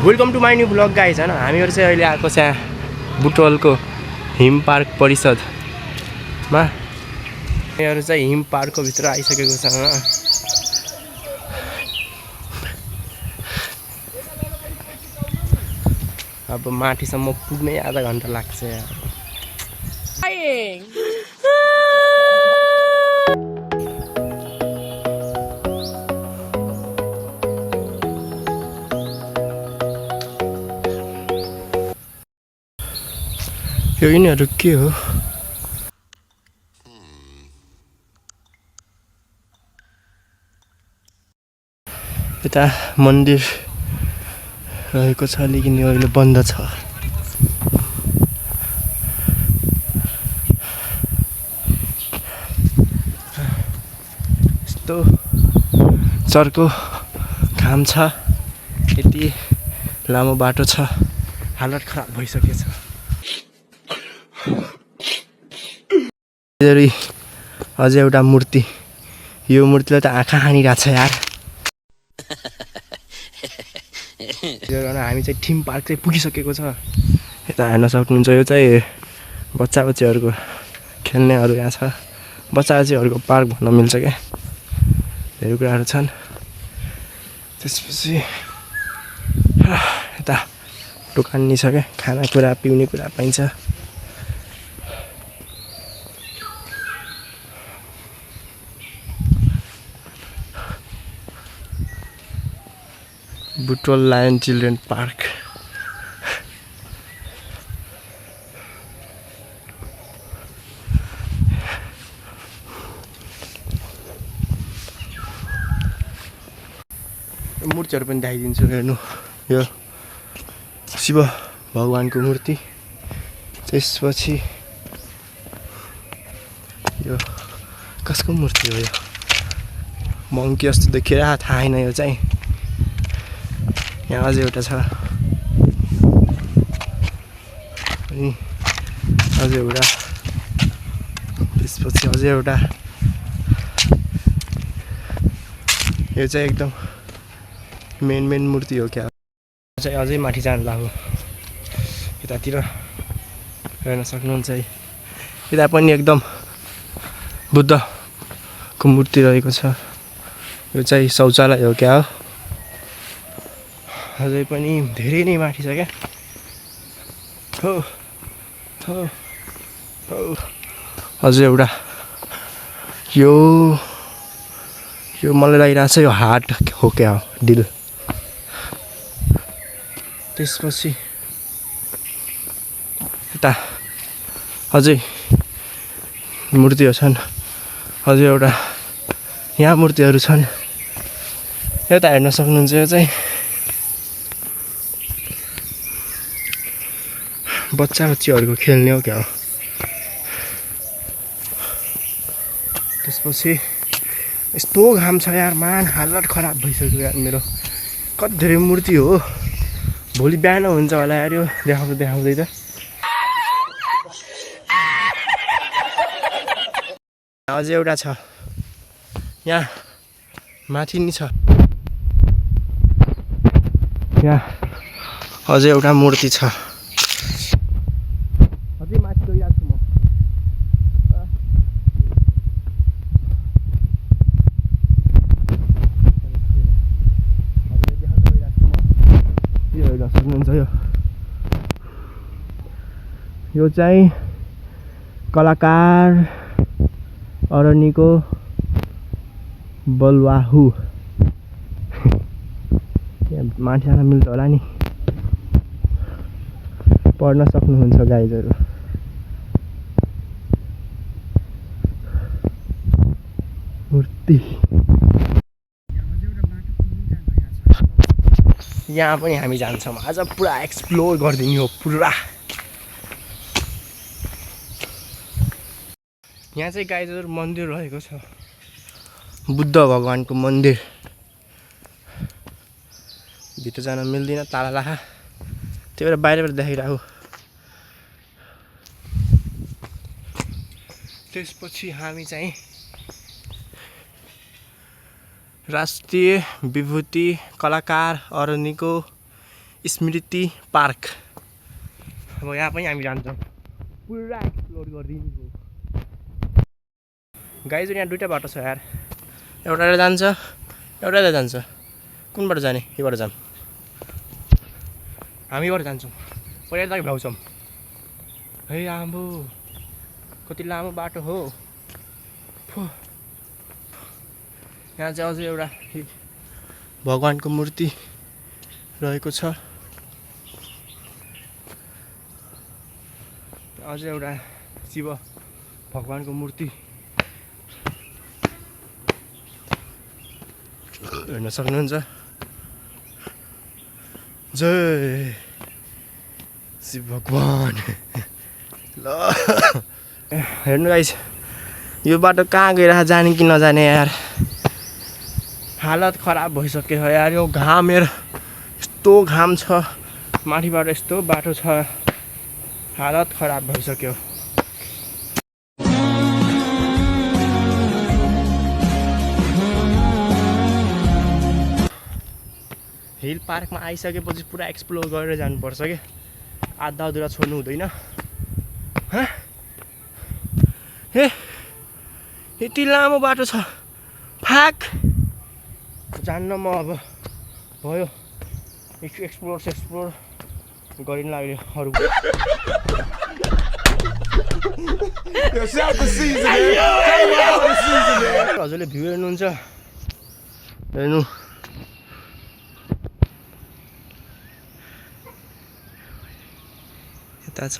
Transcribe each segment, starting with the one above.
Welcome to my new blog guys हैन हामीहरु चाहिँ अहिले आएको छ बुटवलको हिम पार्क परिषदमा। हामीहरु चाहिँ हिम पार्कको भित्र आइसकेको छ। अब माथिसम्म पुग्नै आधा घण्टा लाग्छ यार। यो यिनीहरु के हो? यता मन्दिर रहेको छ लेकिन यो अहिले बन्द छ। यस्तो चर्को घाम छ, यति लामो बाटो छ, हालत खराब भइसकेछ। अझै एउटा मूर्ति, यो मूर्तिले त आँखा हानिरहेको छ यार। हामी चाहिँ थिम पार्क चाहिँ पुगिसकेको छ। यता हेर्न सक्नुहुन्छ यो चाहिँ बच्चा बच्चीहरूको खेल्नेहरू यहाँ छ। बच्चा बच्चीहरूको पार्क भन्न मिल्छ क्या, धेरै कुराहरू छन्। त्यसपछि यता दोकान नि छ क्या, खानाकुरा पिउने कुरा पाइन्छ। Butwal lion children park. मूर्तिहरू पनि देखाइदिन्छु हेर्नु। यो शिव भगवानको मूर्ति, त्यसपछि यो कसको मूर्ति हो? यो मङ्की जस्तो देखेर थाहा छैन। यो चाहिँ यहाँ अझै एउटा छ, अनि अझै एउटा, त्यसपछि अझै एउटा। यो चाहिँ एकदम मेन मूर्ति हो क्या। चाहिँ अझै माथि जानु लाग्यो, यतातिर हेर्न सक्नुहुन्छ है। यता पनि एकदम बुद्धको मूर्ति रहेको छ। यो चाहिँ शौचालय हो क्या हो। अझै पनि धेरै नै माथि छ क्या। अझै एउटा यो मलाई लागिरहेको छ यो हार्ट हो क्या हो, दिल। त्यसपछि यता अझै मूर्तिहरू छन्, अझै एउटा यहाँ मूर्तिहरू छन्। यता हेर्न सक्नुहुन्छ यो चाहिँ बच्चा बच्चीहरूको खेल्ने हो क्या हो। त्यसपछि यस्तो घाम छ यार, मान हालत खराब भइसक्यो यार मेरो। कति धेरै मूर्ति हो, भोलि बिहान हुन्छ होला यार यो देखाउँदै त। अझै एउटा छ यहाँ माथि नि छ, यहाँ अझै एउटा मूर्ति छ। अझै माथि गइरहेको छु म। यो हेर्न सक्नुहुन्छ यो चाहिँ कलाकार अरनिको बलवाहु। माथि जान मिल्छ होला नि, पढ्न सक्नुहुन्छ गाइजहरू। मूर्ति यहाँ पनि हामी जान्छौँ आज, पुरा एक्सप्लोर गरिदिने हो पुरा। यहाँ चाहिँ गाइजहरू मन्दिर रहेको छ, बुद्ध भगवानको मन्दिर। भित्र जान मिल्दैन, ताला लाखा, त्यही भएर बाहिरबाट देखाइरहेको। त्यसपछि हामी चाहिँ राष्ट्रिय विभूति कलाकार अरनिको स्मृति पार्क। अब यहाँ पनि हामी जान्छौँ, पुरा एक्सप्लोर गरिदिन्छौँ। गाइज यहाँ दुईवटा बाटो छ यार, एउटाले जान्छ एउटाले जान्छ। कुनबाट जाने? योबाट जाऊँ, हामी योबाट जान्छौँ, पहिला तक भ्याउँछौँ। है आम्बो कति लामो बाटो हो। यहाँ चाहिँ अझै एउटा भगवानको मूर्ति रहेको छ, अझै एउटा शिव भगवानको मूर्ति हेर्न सक्नुहुन्छ। जय शिव भगवान। ल हेर्नु गाइस, यो बाटो कहाँ गइरहेको, जाने कि नजाने यार। हालत खराब भइसक्यो यार। यो घाम हेर, यस्तो घाम छ, माथिबाट यस्तो बाटो छ, हालत खराब भइसक्यो। हिल पार्कमा आइसकेपछि पुरा एक्सप्लोर गरेर जानुपर्छ क्या, आधा अधुरा छोड्नु हुँदैन। हे यति लामो बाटो छ, फाक जान्न म। अब भयो, एक्सप्लोर गरिन लाग्यो अरू। हजुरले भ्यू हेर्नुहुन्छ, हेर्नु यता छ।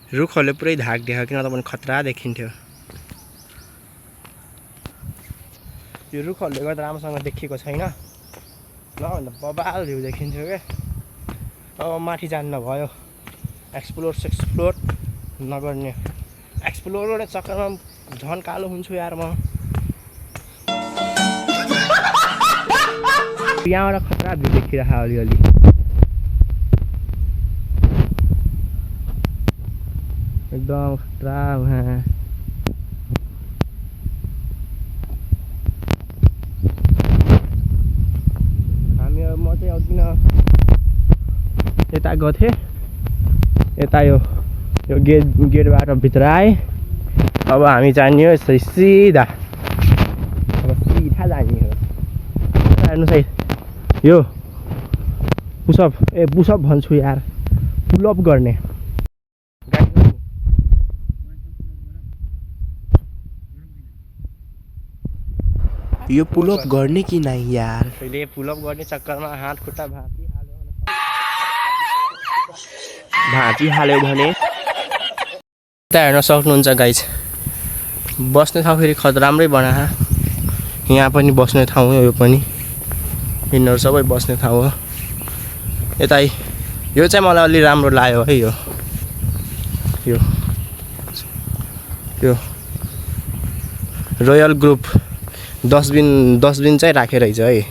रुखहरूले पुरै धाक देखायो, किन त पनि खतरा देखिन्थ्यो। यो रुखहरूले गर्दा राम्रोसँग देखिएको छैन, नभन्दा बबाल भ्यू देखिन्थ्यो क्या। अब माथि जान्न भयो, एक्सप्लोर नगर्ने। एक्सप्लोर गर्ने चक्करमा झन् कालो हुन्छु यार म। यहाँबाट खतरा भ्यू देखिरहेको अलिअलि। एकदम खतरा वहाँ। म चाहिँ अघि यता गएको थिएँ, यता यो गेटबाट भित्र आएँ। अब हामी जाने हो यस्तै सिधा, अब सिधा जाने हो। हेर्नुहोस् है, यो पुसअप भन्छु यार, पुलअप गर्ने। यो पुलअप गर्ने कि नै यार? अहिले पुलअप गर्ने चक्करमा हात खुट्टा भाँची हाल्यो भने यता हेर्न सक्नुहुन्छ गाइज, बस्ने ठाउँ फेरि राम्रै बना। यहाँ पनि बस्ने ठाउँ हो, यो पनि, यिनीहरू सबै बस्ने ठाउँ हो। यता यो चाहिँ मलाई अलि राम्रो लाग्यो है। यो रोयल ग्रुप डस्टबिन चाहिँ राखेर रहेछ है,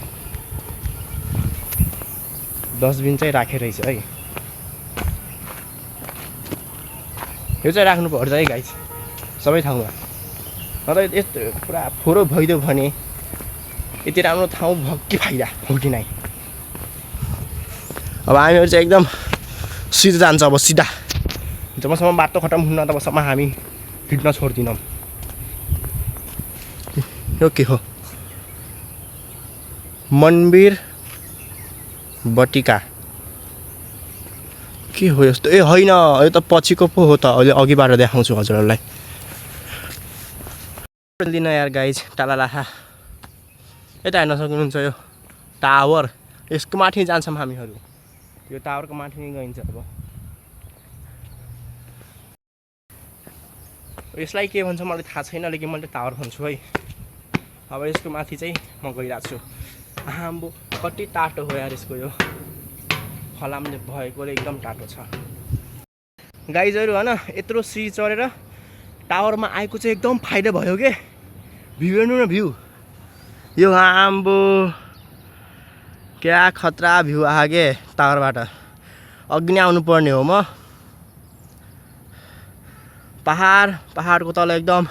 डस्टबिन चाहिँ राखेर रहेछ है। यो चाहिँ राख्नुपर्छ है गाइस सबै ठाउँमा, नत्र यस्तो पुरा फोहोर भइदियो भने यति राम्रो ठाउँ भक्की फाइदा हो कि नै। अब हामीहरू चाहिँ एकदम सिधा जान्छ। अब सिधा जबसम्म बाटो खतम हुन्न तबसम्म हामी हिँड्न छोड्दिनौँ। यो के हो? मनवीर बटिका के हो यस्तो? ए होइन, यो त पछिको पो हो त, अहिले अघिबाट देखाउँछु हजुरहरूलाई। दिन यार गाइज, टालालाखा यता हेर्न सक्नुहुन्छ, यो टावर, यसको माथि जान्छौँ हामीहरू। यो टावरको माथि नै गइन्छ। अब यसलाई के भन्छ मलाई थाहा छैन, लेकिन मैले टावर भन्छु है। अब यसको माथि चाहिँ म गइरहेको छु। आम्बो कति टाटो हो यार यसको, यो फलामले भएकोले एकदम टाटो छ गाइजहरू होइन। यत्रो सिडी चढेर टावरमा आएको चाहिँ एकदम फाइदा भयो के। भ्यू हेर्नु न, भ्यू यो आम्बो क्या खतरा भ्यू आयो के टावरबाट। अघि नै आउनु पर्ने हो म। पहाडको तल एकदम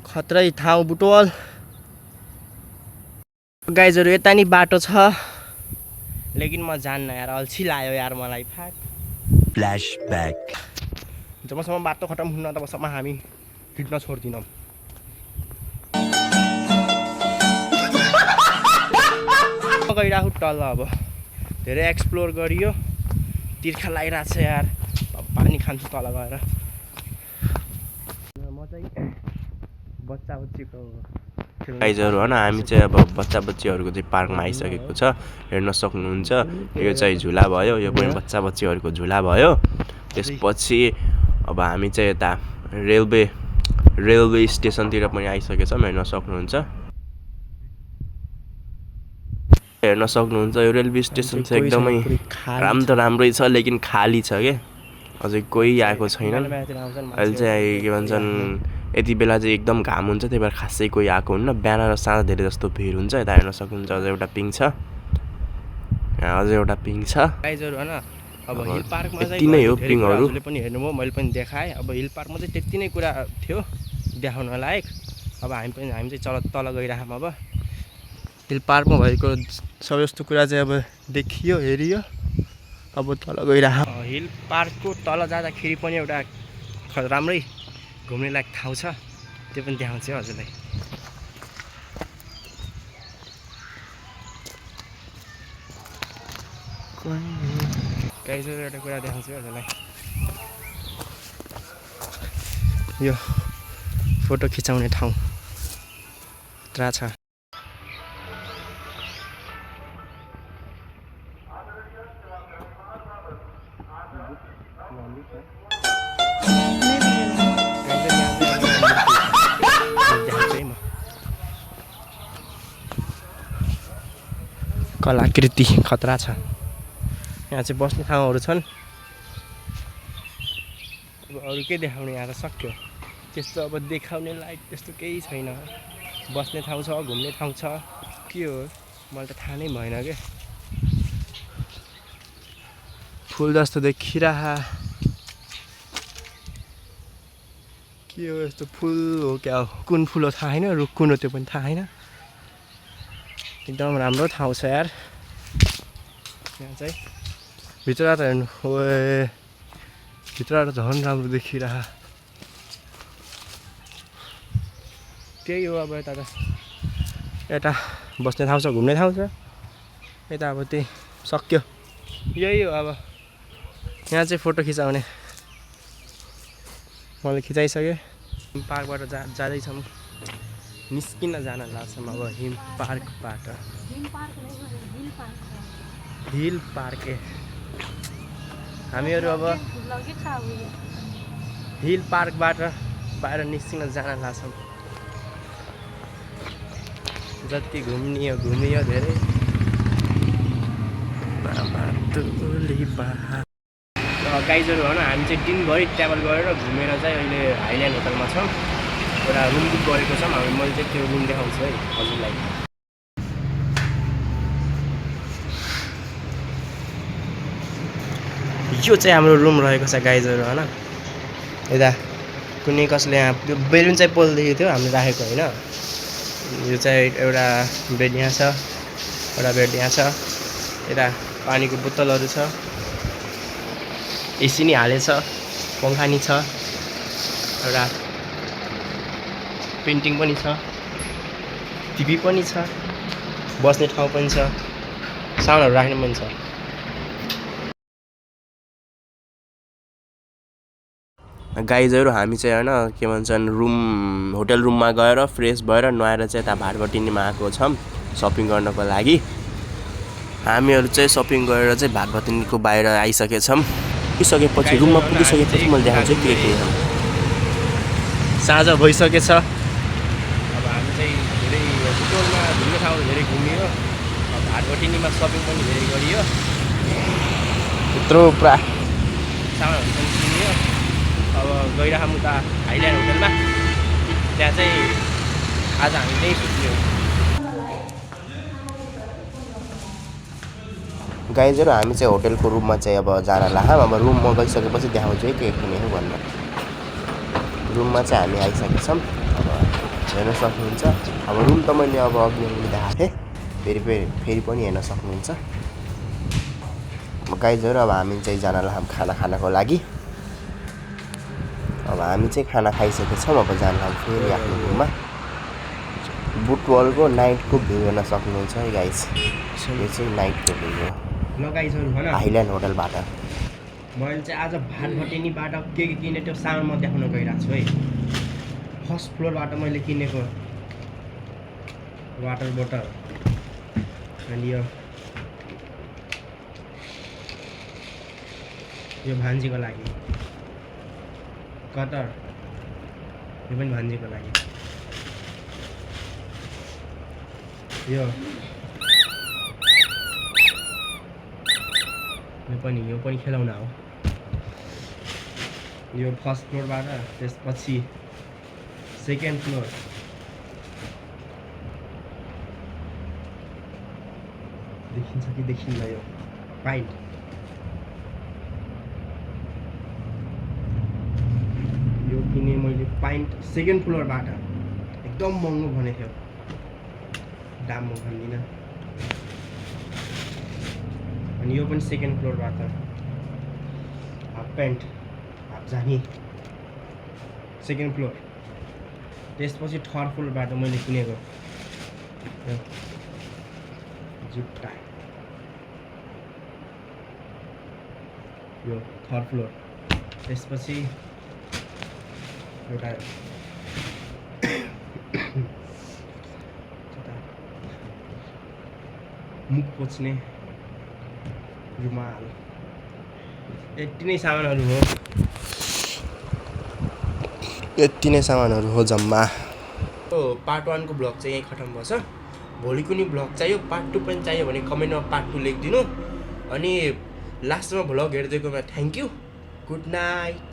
खत्रै ठाउँ बुटवल। गाइजहरु यता नि बाटो छ लेकिन म जान्न यार अल्छी लाग्यो यार मलाई फाक फ्ल्याशब्याक जबसम्म बाटो खतम हुन्न तबसम्म हामी हिँड्न छोड्दिनौँ गइराहु तल अब धेरै एक्सप्लोर गरियो तिर्खा लागिरहेको छ यार पानी खान्छु तल गएर म चाहिँ बच्चा बच्चीको गाइजहरु हैन हामी चाहिँ अब बच्चा बच्चीहरुको चाहिँ पार्कमा आइसकेको छ हेर्न सक्नुहुन्छ यो चाहिँ झुला भयो यो पनि बच्चा बच्चीहरुको झुला भयो त्यसपछि अब हामी चाहिँ यता रेलवे स्टेसनतिर पनि आइसकेछौँ हेर्न सक्नुहुन्छ यो रेलवे स्टेसन चाहिँ एकदमै राम्रै छ लेकिन खाली छ के अझै कोही आएको छैन अहिले चाहिँ के भन्छन् यति बेला चाहिँ एकदम घाम हुन्छ त्यही भएर खासै कोही आएको हुन्न बिहान र साँझ धेरै जस्तो भिड हुन्छ यता हेर्न सक्नुहुन्छ अझै एउटा पिङ छ गाइजहरु हैन अब हिल पार्कमा चाहिँ यति नै हो पिङहरुले पनि हेर्नुभयो मैले पनि देखाएँ अब हिल पार्कमा चाहिँ त्यति नै कुरा थियो देखाउन लायक अब हामी चाहिँ तल गइराखौँ अब हिल पार्कमा भएको सबै जस्तो कुरा चाहिँ अब देखियो हेरियो अब तल गइराखौँ हिल पार्कको तल जाँदाखेरि पनि एउटा राम्रै घुम्ने लायक ठाउँ छ त्यो पनि देखाउँछु हजुरलाई गाइजहरु एउटा कुरा देखाउँछु हजुरलाई यो फोटो खिचाउने ठाउँ पुरा छ कलाकृति खतरा छ यहाँ चाहिँ बस्ने ठाउँहरू छन् अब अरू के देखाउने यहाँ त सक्यो त्यस्तो अब देखाउने लायक त्यस्तो केही छैन बस्ने ठाउँ छ घुम्ने ठाउँ छ के हो मलाई त थाहा नै भएन के फुल जस्तो देखिरह के हो यस्तो फुल हो क्या हो कुन फुल हो थाहा छैन रुख कुन हो त्यो पनि थाहा छैन एकदम राम्रो ठाउँ छ यार यहाँ चाहिँ भित्रबाट हेर्नु ओए भित्रबाट झन् राम्रो देखिरह त्यही हो अब यता बस्ने ठाउँ छ घुम्ने ठाउँ छ यता अब त्यही सक्यो यही हो अब यहाँ चाहिँ फोटो खिचाउने मैले खिचाइसकेँ पार्कबाट जाँदैछौँ निस्किन जान लाग्छौँ अब हिल पार्कबाट हिल पार्क हामीहरू अब हिल पार्कबाट बाहिर निस्किन जान लाग्छौँ जति घुमियो धेरै गाइजहरु हैन हामी चाहिँ दिनभरि ट्राभल गरेर घुमेर चाहिँ अहिले हाइल्यान्ड होटलमा छौँ एउटा रुम बुक गरेको छौँ मैले चाहिँ त्यो रुम देखाउँछु है हजुरलाई यो चाहिँ हाम्रो रुम रहेको छ गाइजहरु हैन यता कुनै कसले यहाँ त्यो बेलुन चाहिँ पोल्दै थियो हामीले राखेको होइन यो चाहिँ एउटा बेड यहाँ छ यता पानीको बोतलहरू छ एसी नि हालेछ पंखा नि छ एउटा पेन्टिङ पनि छ टिभी पनि छ बस्ने ठाउँ पनि छ सामानहरू राख्ने पनि छ गाइजहरु हामी चाहिँ हैन के भन्छन् होटल रुममा गएर फ्रेस भएर नुहाएर चाहिँ यता भाटभटिनीमा आएको छौँ सपिङ गर्नको लागि हामीहरू चाहिँ सपिङ गरेर चाहिँ भाटभटिनीको बाहिर आइसकेछौँ पुगिसकेपछि रुममा पुगिसकेपछि मैले देखाउँछु के साँझ भइसकेछ अब हामी चाहिँ धेरै होटलमा घुम्ने ठाउँहरू धेरै घुमियो भाटभटिनीमा सपिङ पनि धेरै गरियो त्यत्रो पुरा सामानहरू पनि किनियो अब गइराखौँ उता हाइल्यान्ड होटलमा त्यहाँ चाहिँ आज हामी त्यहीँ सुत्ने हो गाइजहरु हामी चाहिँ होटलको रुममा चाहिँ अब जान लाग्यौँ अब रुममा गइसकेपछि देखाउँछु है के किने हो भनेर रुममा चाहिँ हामी आइसकेछौँ अब हेर्न सक्नुहुन्छ अब रुम त मैले अब अघि देखाएको थिएँ फेरि पनि हेर्न सक्नुहुन्छ। गाइजहरू अब हामी चाहिँ जान लाग्यौँ खाना खानको लागि। अब हामी चाहिँ खाना खाइसकेछौँ। अब जान लाग्यौँ फेरि आफ्नो रुममा। बुटवलको नाइटको भ्यू हेर्न सक्नुहुन्छ है गाइज। यो चाहिँ नाइटको भ्यू हो ल गाइजहरू भन हाइल्यान्ड होटलबाट। मैले चाहिँ आज भाटभटेनीबाट के किने त्यो सामान म देखाउन गइरहेको छु है। फर्स्ट फ्लोरबाट मैले किनेको वाटर बोतल अनि यो भान्जीको लागि कटर, यो पनि भान्जीको लागि। यो पनि खेलाउन हो। यो फर्स्ट फ्लोरबाट, त्यसपछि सेकेन्ड फ्लोर, देखिन्छ कि देखिन्न यो पाइन्ट। यो किने मैले पाइन्ट सेकेन्ड फ्लोरबाट, एकदम महँगो भनेको थियो, दाम म भन्दिनँ। अनि यो पनि सेकेन्ड फ्लोरबाट हाफ प्यान्ट, हाफ जानी, सेकेन्ड फ्लोर। त्यसपछि थर्ड फ्लोरबाट मैले किनेको जुत्ता, यो थर्ड फ्लोर। त्यसपछि एउटा मुख पोछ्ने रुमाल। यति नै सामानहरू हो। यति नै सामानहरू हो जम्मा। पार्ट 1 को ब्लग चाहिँ यहीँ खतम भएछ। भोलि कुनै ब्लग चाहियो, पार्ट 2 पनि चाहियो भने कमेन्टमा पार्ट 2 लेखिदिनु। अनि लास्टमा ब्लग हेरिदिएकोमा थ्याङ्क यू। Good night.